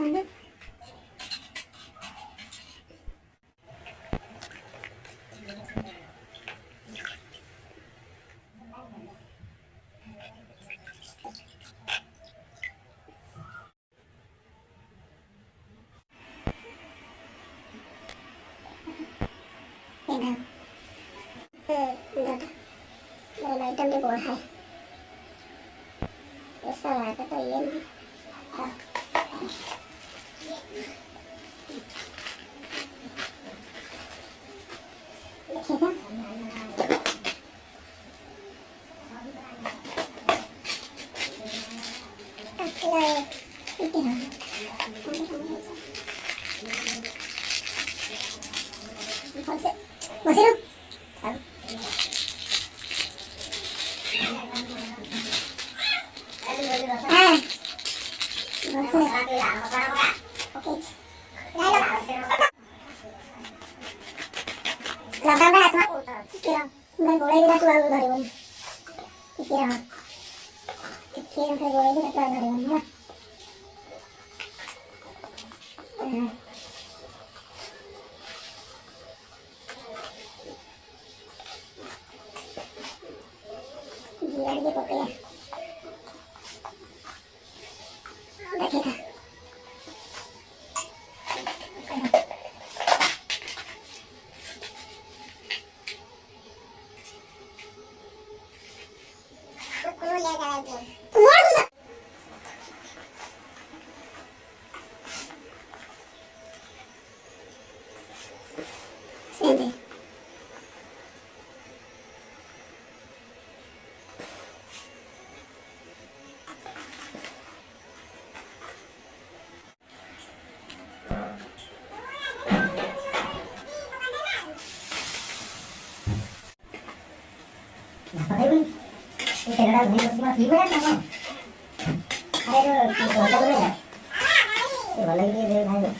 efendim. Nhìn không? Được. Đây là trong cái bộ này. Để sao lại cái tay em. Được. Rồi, đi kìa. Một xíu không? Làm ra thôi. Kira. Mulai kita keluar dari rumah. Kira. Kira kita boleh kita keluar dari rumah. Gila dia pokoknya. Udah kita. Sini. Cái đó là thiếu hết đúng không? Đây rồi, cái đó đâu đấy? Cái vào lấy cái này rồi.